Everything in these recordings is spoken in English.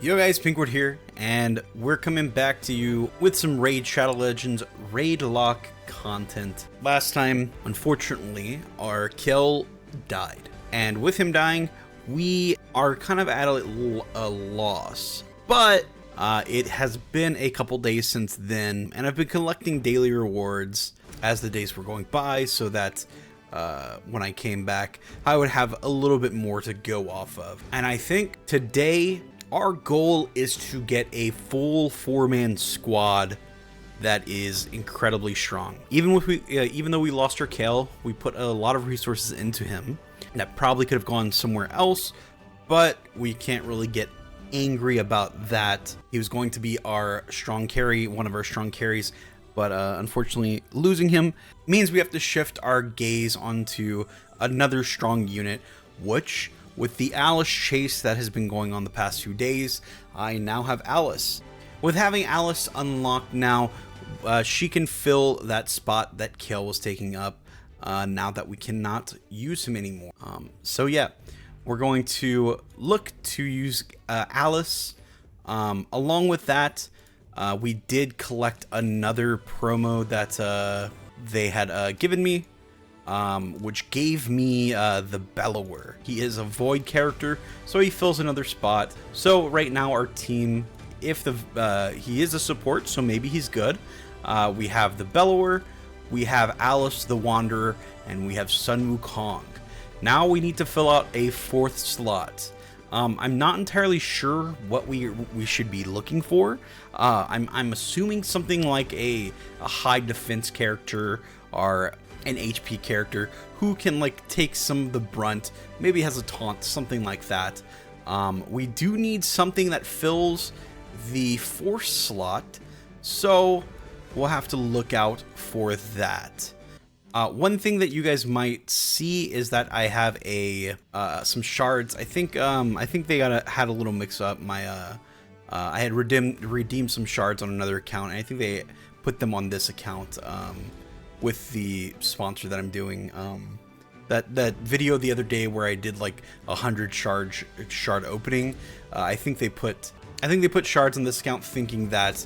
Yo guys, PinkWard here, and we're coming back to you with some Raid Shadow Legends Raidlock content. Last time, unfortunately, our kill died, and with him dying, we are kind of at a loss. But it has been a couple days since then, and I've been collecting daily rewards as the days were going by, so that when I came back, I would have a little bit more to go off of. And I think today, our goal is to get a full 4-man squad that is incredibly strong. Even though we lost our Kale, we put a lot of resources into him that probably could have gone somewhere else, but we can't really get angry about that. He was going to be our strong carry, one of our strong carries, but unfortunately losing him means we have to shift our gaze onto another strong unit, which, with the Alice chase that has been going on the past few days, I now have Alice. With having Alice unlocked now, she can fill that spot that Kale was taking up now that we cannot use him anymore. So yeah, we're going to look to use Alice. Along with that, we did collect another promo that they had given me, which gave me the Bellower. He is a void character, so he fills another spot. So right now our team, if he is a support, so maybe he's good. We have the Bellower, we have Alice the Wanderer, and we have Sun Wukong. Now we need to fill out a 4th slot. I'm not entirely sure what we should be looking for. I'm assuming something like a high defense character or an HP character who can like take some of the brunt, maybe has a taunt, something like that. We do need something that fills the 4th slot, so we'll have to look out for that. One thing that you guys might see is that I have some shards. I think they had a little mix up. I had redeemed some shards on another account, and I think they put them on this account with the sponsor that I'm doing. That video the other day where I did like 100 shard opening. I think they put shards on this account, thinking that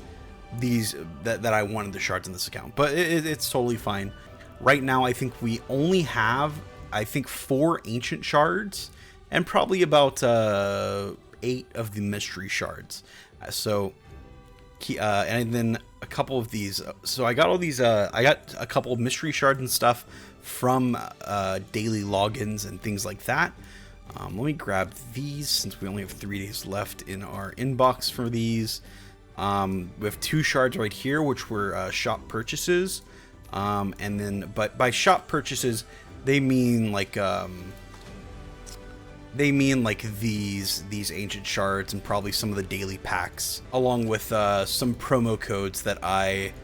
that I wanted the shards in this account, but it's totally fine. Right now, I think we only have, 4 ancient shards and probably about 8 of the mystery shards. And then a couple of these. So I got all these. I got a couple of mystery shards and stuff from daily logins and things like that. Let me grab these since we only have 3 days left in our inbox for these. We have 2 shards right here, which were shop purchases. And then, but by shop purchases, they mean like these ancient shards and probably some of the daily packs, along with some promo codes that I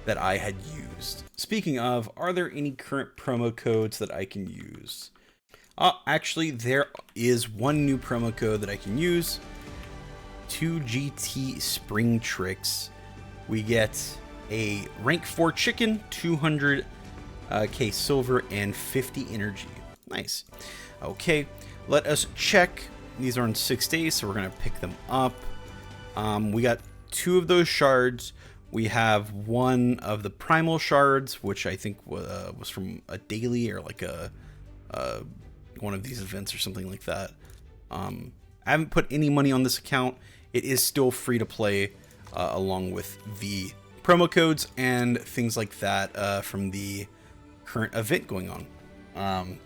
had used. Speaking of, are there any current promo codes that I can use? Actually, there is one new promo code that I can use. 2GT Spring Tricks. We get a rank 4 chicken, 200k silver, and 50 energy. Nice. Okay, let us check. These are in 6 days, so we're gonna pick them up. We got 2 of those shards. We have 1 of the primal shards, which I think was from a daily or like one of these events or something like that. I haven't put any money on this account. It is still free to play, along with the promo codes and things like that from the current event going on.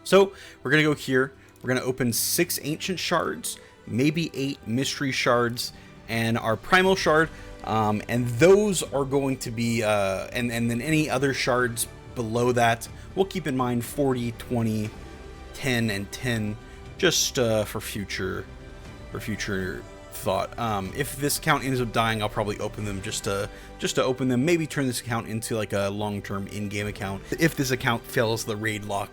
So we're gonna go here. We're gonna open 6 ancient shards, maybe 8 mystery shards, and our primal shard. And those are going to be, and then any other shards below that, we'll keep in mind 40, 20, 10, and 10, just for future thought. If this account ends up dying, I'll probably open them just to open them. Maybe turn this account into like a long-term in-game account if this account fails the Raidlock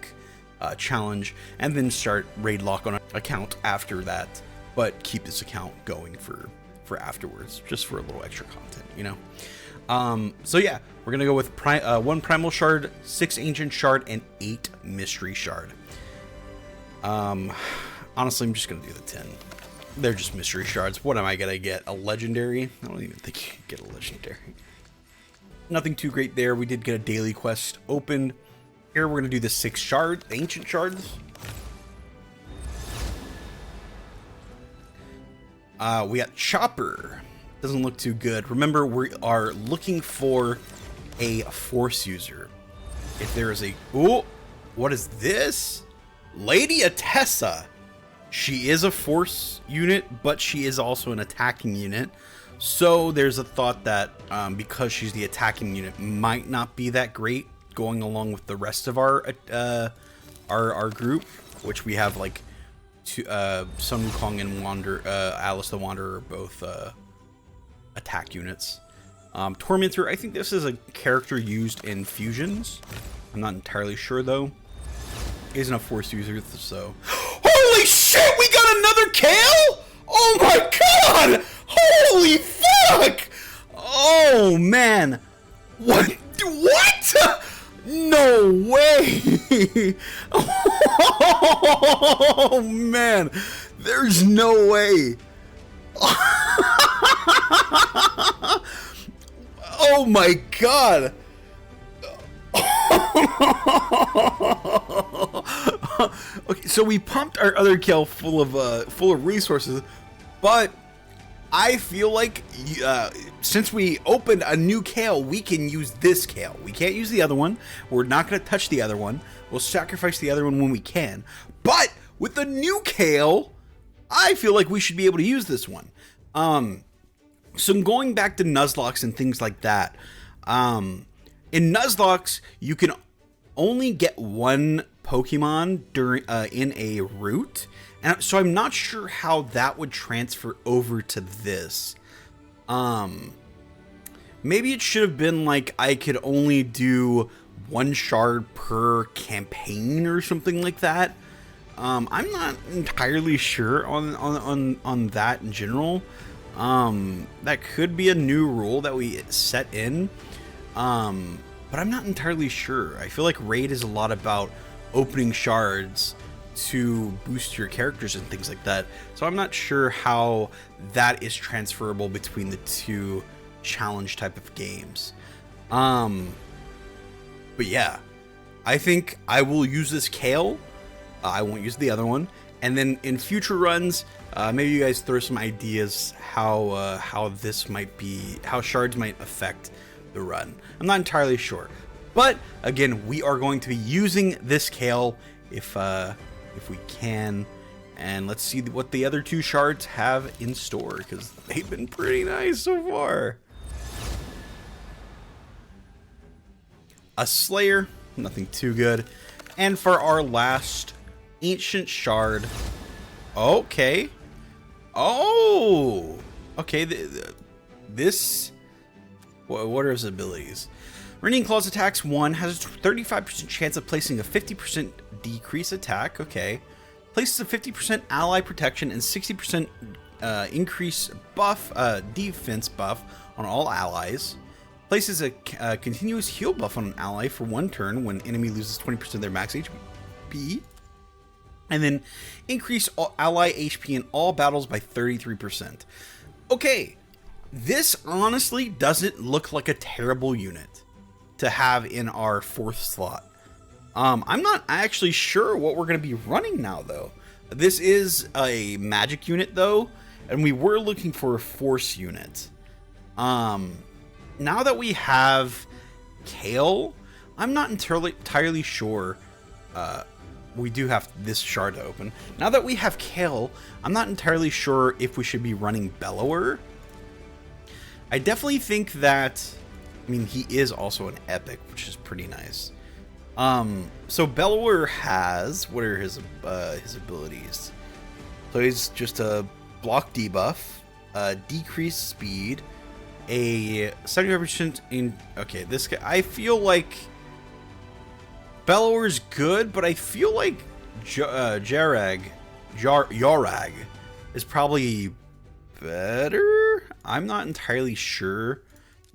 challenge, and then start Raidlock on an account after that. But keep this account going for afterwards, just for a little extra content, you know. So yeah, we're gonna go with 1 primal shard, 6 ancient shard, and 8 mystery shard. Honestly, I'm just gonna do the 10. They're just mystery shards. What am I gonna get? A legendary? I don't even think you can get a legendary. Nothing too great there. We did get a daily quest opened. Here we're gonna do the 6 shards, ancient shards. We got Chopper. Doesn't look too good. Remember, we are looking for a force user. If there is a... Ooh, what is this? Lady Atessa. She is a force unit, but she is also an attacking unit. So there's a thought that because she's the attacking unit, might not be that great going along with the rest of our group, which we have like Sun Wukong and Alice the Wanderer are both attack units. Tormentor, I think this is a character used in fusions. I'm not entirely sure though. Isn't a force user, so. Holy shit! We got another kill! Oh my god! Holy fuck! Oh man! What? What? No way! Oh man! There's no way! Oh my god! Okay, so we pumped our other kill full of resources, but I feel like since we opened a new kale, we can use this kale. We can't use the other one. We're not going to touch the other one. We'll sacrifice the other one when we can. But with the new kale, I feel like we should be able to use this one. So going back to Nuzlockes and things like that, in Nuzlockes, you can only get one Pokemon during in a route, and so I'm not sure how that would transfer over to this. Maybe it should have been like I could only do 1 shard per campaign or something like that. I'm not entirely sure on that in general. That could be a new rule that we set in. But I'm not entirely sure. I feel like Raid is a lot about opening shards to boost your characters and things like that. So I'm not sure how that is transferable between the two challenge type of games. But yeah, I think I will use this kale. I won't use the other one. And then in future runs, maybe you guys throw some ideas how this might be, how shards might affect the run. I'm not entirely sure, but again, we are going to be using this kale if we can, and let's see what the other 2 shards have in store, because they've been pretty nice so far. A Slayer, nothing too good, and for our last ancient shard, okay, this. What are his abilities? Raining Claws attacks 1 has a 35% chance of placing a 50% decrease attack. Okay. Places a 50% ally protection and 60% increase buff, defense buff on all allies. Places a continuous heal buff on an ally for 1 turn when enemy loses 20% of their max HP. And then increase ally HP in all battles by 33%. Okay. This honestly doesn't look like a terrible unit to have in our 4th slot. I'm not actually sure what we're going to be running now, though. This is a magic unit, though, and we were looking for a force unit. Now that we have Kale, I'm not entirely sure. We do have this shard to open. Now that we have Kale, I'm not entirely sure if we should be running Bellower. I definitely think that, I mean, he is also an epic, which is pretty nice. So Bellower has, what are his abilities? So he's just a block debuff, decreased speed, a 75% in, okay, this guy, I feel like Bellower's good, but I feel like Yarag is probably better. I'm not entirely sure.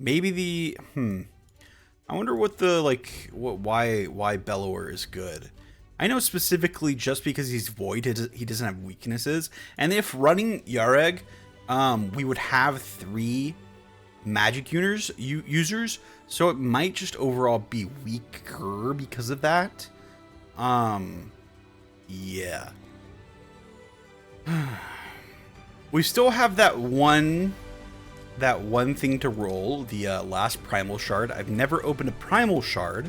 Maybe I wonder what the why Bellower is good. I know specifically just because he's void, he doesn't have weaknesses. And if running Yareg, we would have 3 magic users, so it might just overall be weaker because of that. Yeah. We still have that one thing to roll, the last primal shard. I've never opened a primal shard.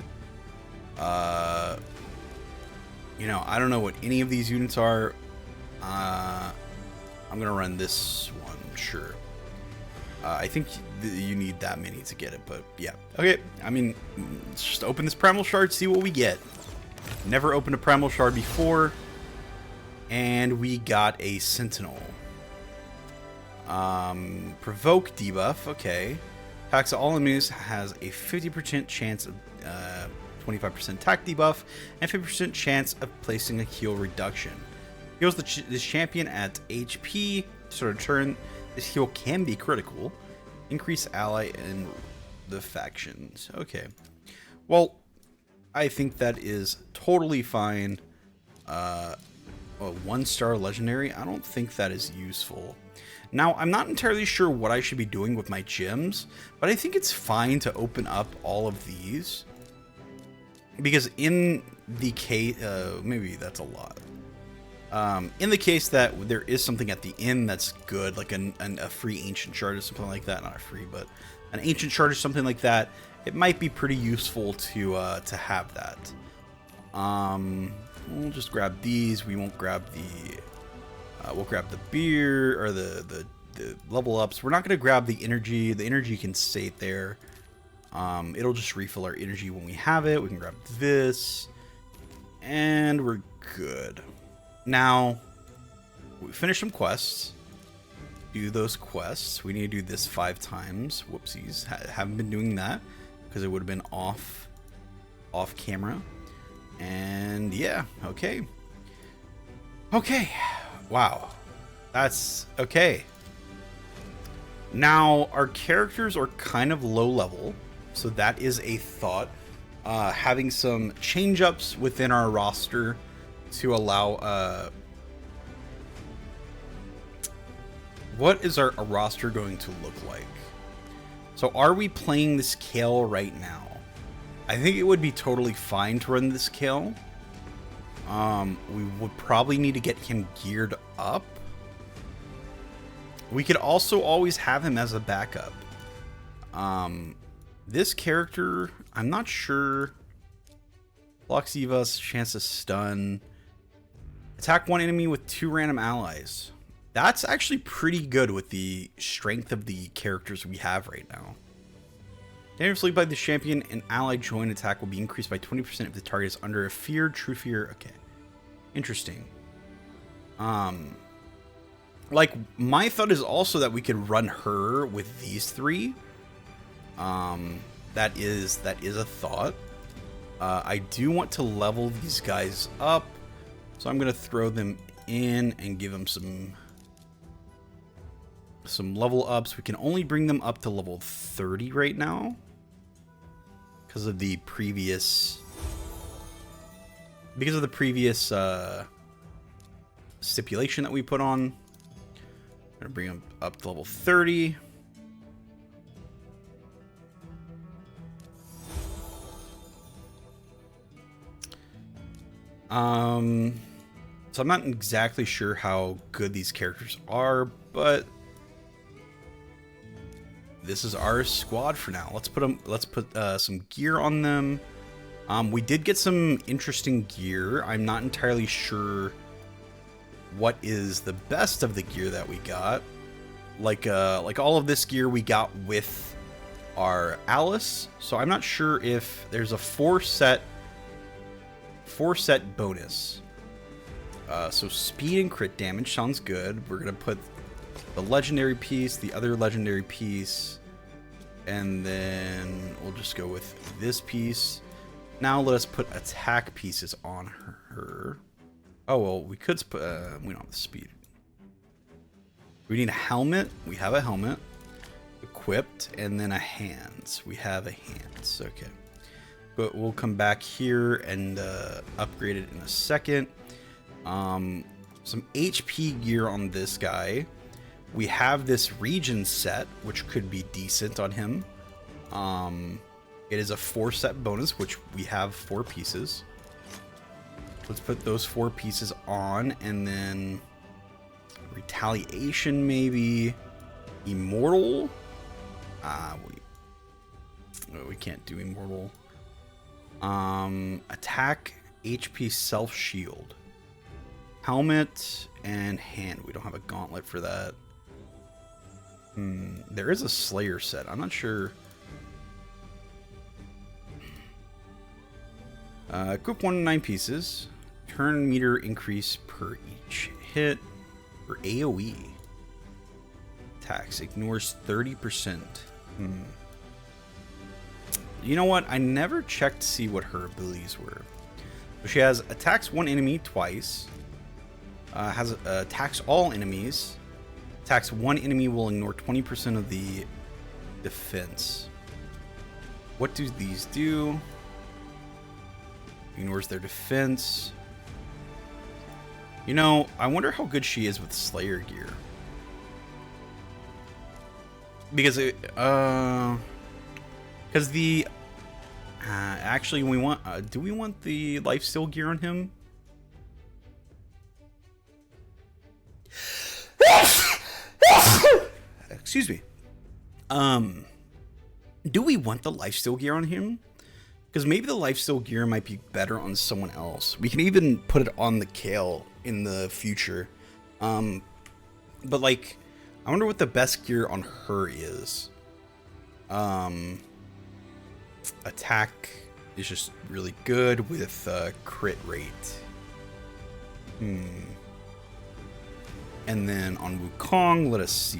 You know, I don't know what any of these units are. I'm gonna run this one, sure. I think you need that many to get it, but yeah. Okay, I mean, let's just open this primal shard, see what we get. Never opened a primal shard before, and we got a sentinel. Provoke debuff, okay. Attacks all enemies, has a 50% chance of 25% attack debuff and 50% chance of placing a heal reduction. Heals this champion at HP. Start a turn. This heal can be critical. Increase ally in the factions. Okay. Well, I think that is totally fine. A 1-star legendary. I don't think that is useful. Now, I'm not entirely sure what I should be doing with my gems, but I think it's fine to open up all of these. Because in the case, maybe that's a lot. In the case that there is something at the end that's good, like a free ancient shard or something like that, not a free, but an ancient shard or something like that, it might be pretty useful to have that. We'll just grab these. We won't grab the. We'll grab the beer or the level ups. We're not going to grab the energy. The energy can stay there. It'll just refill our energy when we have it. We can grab this, and we're good. Now, we finish some quests. Do those quests. We need to do this 5 times. Whoopsies. Haven't been doing that because it would have been off camera. And yeah, okay. Okay. Wow. That's okay. Now, our characters are kind of low level, so that is a thought. Having some change-ups within our roster to allow... what is our roster going to look like? So are we playing this Kale right now? I think it would be totally fine to run this Kale. We would probably need to get him geared up. We could also always have him as a backup. This character, I'm not sure. Blocks Eva's chance to stun. Attack one enemy with 2 random allies. That's actually pretty good with the strength of the characters we have right now. Damage inflicted by the champion, an ally join attack will be increased by 20% if the target is under a fear, true fear. Okay. Interesting. Like, my thought is also that we could run her with these 3. That is a thought. I do want to level these guys up, so I'm gonna throw them in and give them some level ups. We can only bring them up to level 30 right now because of the previous stipulation that we put on. I'm gonna bring them up to level 30. So I'm not exactly sure how good these characters are, but this is our squad for now. Let's put some gear on them. We did get some interesting gear. I'm not entirely sure what is the best of the gear that we got. Like all of this gear we got with our Alice. So I'm not sure if there's a 4 set bonus. So speed and crit damage sounds good. We're gonna put the legendary piece, the other legendary piece, and then we'll just go with this piece. Now let us put attack pieces on her. Oh well, we could put. We don't have the speed. We need a helmet. We have a helmet. Equipped, and then a hands. We have a hands. Okay. but we'll come back here and upgrade it in a second. Some HP gear on this guy. We have this region set, which could be decent on him. It is a 4 set bonus, which we have 4 pieces. Let's put those 4 pieces on, and then retaliation, maybe immortal. We can't do immortal. Attack, HP, self shield, helmet, and hand. We don't have a gauntlet for that. There is a Slayer set. I'm not sure. Equip 1 to 9 pieces. Turn meter increase per each hit. For AoE. Attacks. Ignores 30%. You know what? I never checked to see what her abilities were. So she has attacks one enemy twice. Has attacks all enemies. Attacks one enemy will ignore 20% of the defense. What do these do? Ignores their defense. You know, I wonder how good she is with Slayer gear. Because the actually we want do we want the lifesteal gear on him? Excuse me. Do we want the lifesteal gear on him? Because maybe the lifesteal gear might be better on someone else. We can even put it on the Kale in the future. But like, I wonder what the best gear on her is. Attack is just really good with crit rate. And then on Wukong, let us see.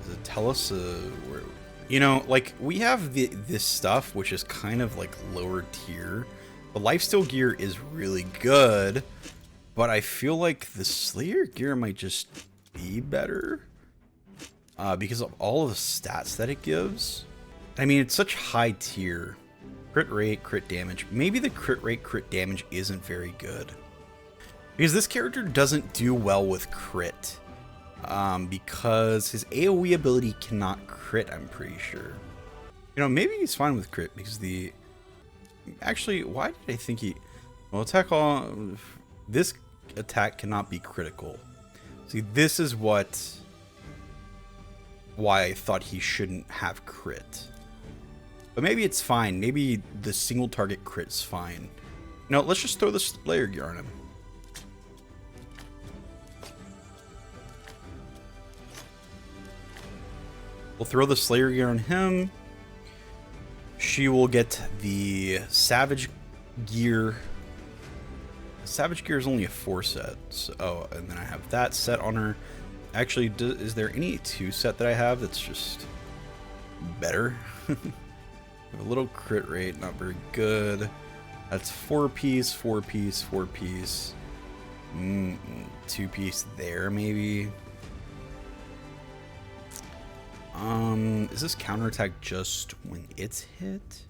Does it tell us where? You know, like, we have this stuff, which is kind of like lower tier. The lifesteal gear is really good, but I feel like the Slayer gear might just be better because of all of the stats that it gives. I mean, it's such high tier. Crit rate, crit damage. Maybe the crit rate, crit damage isn't very good. Because this character doesn't do well with crit. Because his AoE ability cannot crit, I'm pretty sure. You know, maybe he's fine with crit because the... Actually, why did I think he... Well, attack all... This attack cannot be critical. See, this is why I thought he shouldn't have crit. But maybe it's fine. Maybe the single target crit's fine. No, let's just throw the Slayer gear on him. We'll throw the Slayer gear on him. She will get the Savage gear. The Savage gear is only a 4 set. So, and then I have that set on her. Actually, is there any 2 set that I have that's just better? A little crit rate, not very good. That's 4 piece, 4 piece, 4 piece. 2 piece there, maybe. Is this counterattack just when it's hit?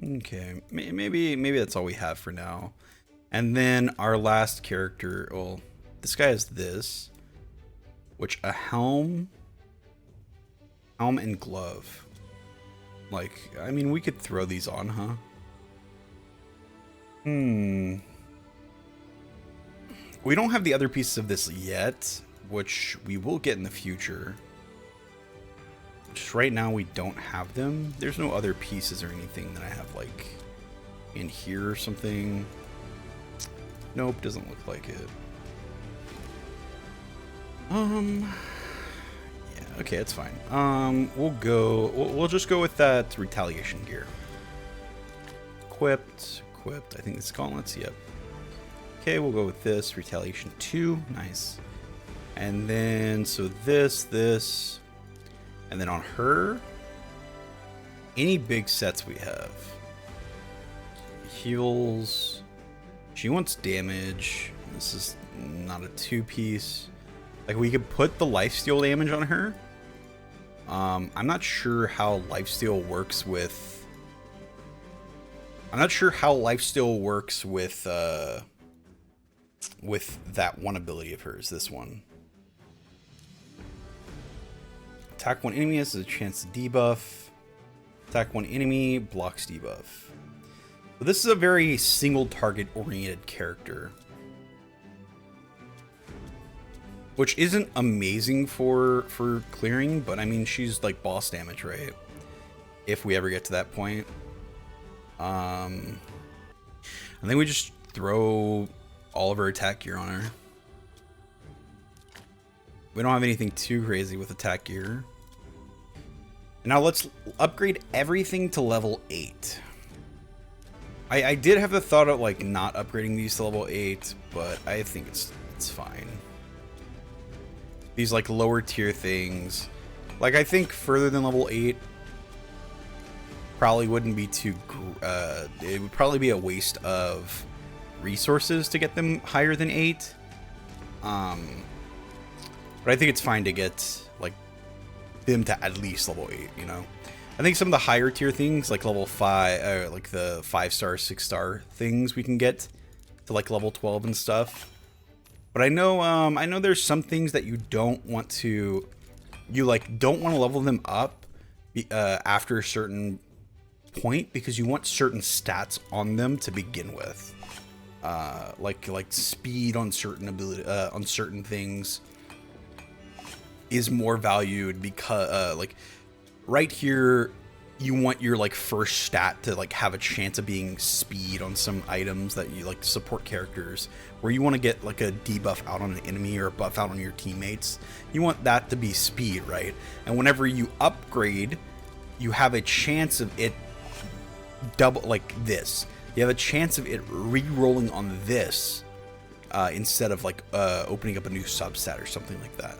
Okay, maybe that's all we have for now. And then our last character, well, this guy is this, which a helm and glove. Like, I mean, we could throw these on, huh? We don't have the other pieces of this yet, which we will get in the future. Just right now, we don't have them. There's no other pieces or anything that I have, like, in here or something. Nope, doesn't look like it. Yeah, okay, it's fine. We'll just go with that retaliation gear. Equipped. I think it's gauntlets, yep. Okay, we'll go with this, retaliation 2, nice. And then, so this. And then on her, any big sets we have. Heals. She wants damage. This is not a 2-piece. Like, we could put the lifesteal damage on her. I'm not sure how lifesteal works with I'm not sure how lifesteal works with that one ability of hers, this one. Attack one enemy has a chance to debuff. Attack one enemy, blocks debuff. But this is a very single target oriented character, which isn't amazing for clearing, but I mean, she's like boss damage, right? If we ever get to that point. I think we just throw all of her attack gear on her. We don't have anything too crazy with attack gear. Now let's upgrade everything to level 8. I did have the thought of like not upgrading these to level 8, but I think it's fine. These like lower tier things, like I think further than level 8 probably wouldn't be too, it would probably be a waste of resources to get them higher than 8. But I think it's fine to get like them to at least level 8, you know? I think some of the higher tier things like level 5, like the 5-star, 6-star things we can get to like level 12 and stuff. But I know there's some things that you don't want to, you like don't want to level them up after a certain point because you want certain stats on them to begin with, like speed on certain ability on certain things is more valued because like right here you want your like first stat to like have a chance of being speed on some items that you like support characters, where you want to get like a debuff out on an enemy or a buff out on your teammates. You want that to be speed, right? And whenever you upgrade, you have a chance of it double like this. You have a chance of it re-rolling on this instead of like opening up a new substat or something like that.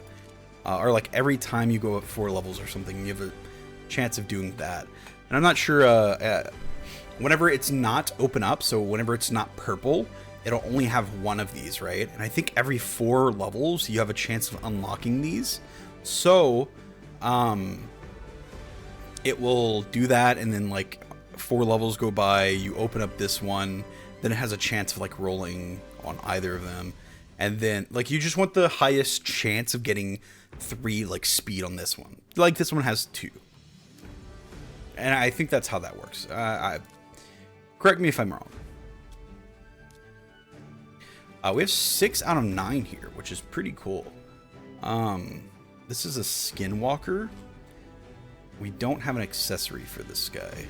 Or like every time you go up 4 levels or something, you have a chance of doing that. And I'm not sure whenever it's not open up, so whenever it's not purple, it'll only have one of these, right? And I think every 4 levels you have a chance of unlocking these. So it will do that, and then like 4 levels go by, you open up this one, then it has a chance of like rolling on either of them. And then like you just want the highest chance of getting 3 like speed on this one. Like this one has 2. And I think that's how that works. Correct me if I'm wrong. We have 6 out of 9 here, which is pretty cool. This is a skinwalker. We don't have an accessory for this guy.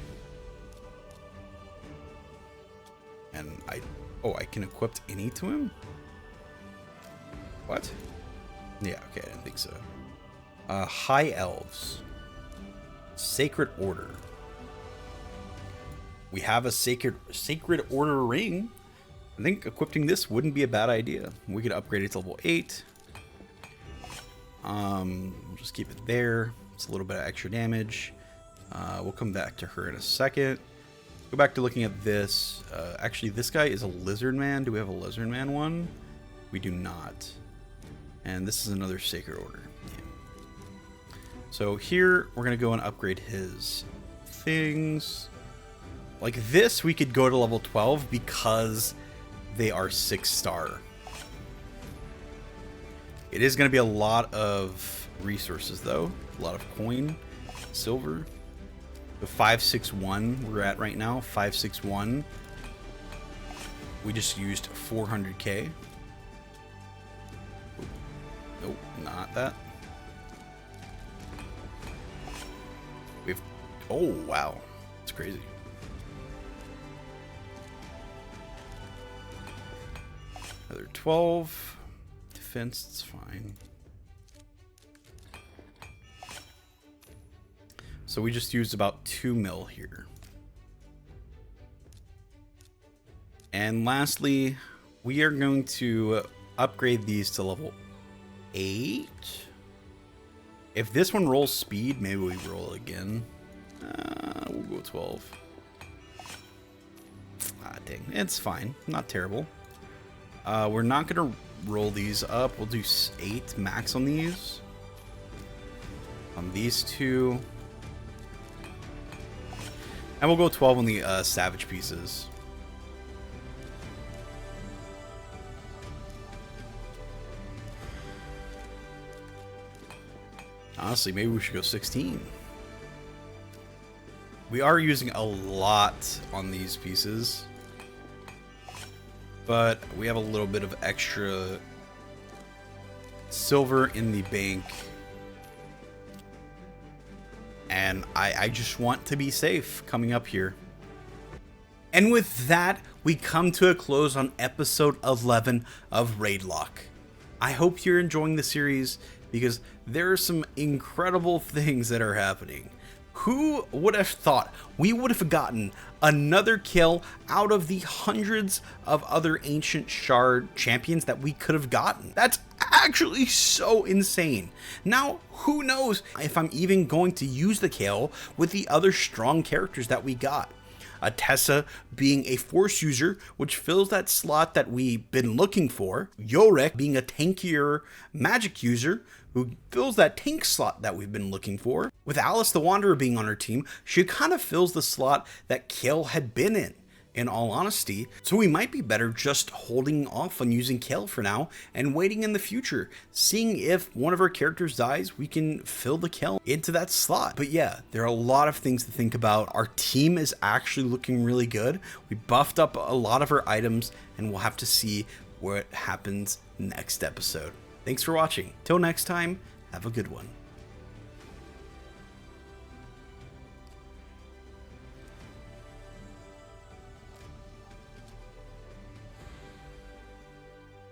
And I can equip any to him? What? Yeah, okay, I didn't think so. High Elves. Sacred Order. We have a Sacred Order ring. I think equipping this wouldn't be a bad idea. We could upgrade it to level 8. We'll just keep it there. It's a little bit of extra damage. We'll come back to her in a second. Go back to looking at this. Actually, this guy is a Lizard Man. Do we have a Lizard Man one? We do not. And this is another Sacred Order. Yeah. So here, we're going to go and upgrade his things. Like this, we could go to level 12 because they are 6-star. It is going to be a lot of resources, though. A lot of coin, silver. The 561 we're at right now, 561. We just used 400k. Nope, not that. We've, oh wow, it's crazy. Another 12. Defense, it's fine. So we just used about 2 mil here. And lastly, we are going to upgrade these to level 8. If this one rolls speed, maybe we roll it again. We'll go 12. Ah, dang. It's fine. Not terrible. We're not going to roll these up. We'll do 8 max on these. On these 2. And we'll go 12 on the Savage pieces. Honestly, maybe we should go 16. We are using a lot on these pieces, but we have a little bit of extra silver in the bank. And I just want to be safe coming up here. And with that, we come to a close on episode 11 of Raidlock. I hope you're enjoying the series because there are some incredible things that are happening. Who would have thought we would have gotten another kill out of the hundreds of other ancient shard champions that we could have gotten? That's actually so insane. Now, who knows if I'm even going to use the kill with the other strong characters that we got. Tessa being a force user, which fills that slot that we've been looking for. Yorick being a tankier magic user, who fills that tank slot that we've been looking for. With Alice the Wanderer being on our team, she kind of fills the slot that Kale had been in all honesty. So we might be better just holding off on using Kale for now and waiting in the future. Seeing if one of our characters dies, we can fill the Kale into that slot. But yeah, there are a lot of things to think about. Our team is actually looking really good. We buffed up a lot of our items, and we'll have to see what happens next episode. Thanks for watching. Till next time, have a good one.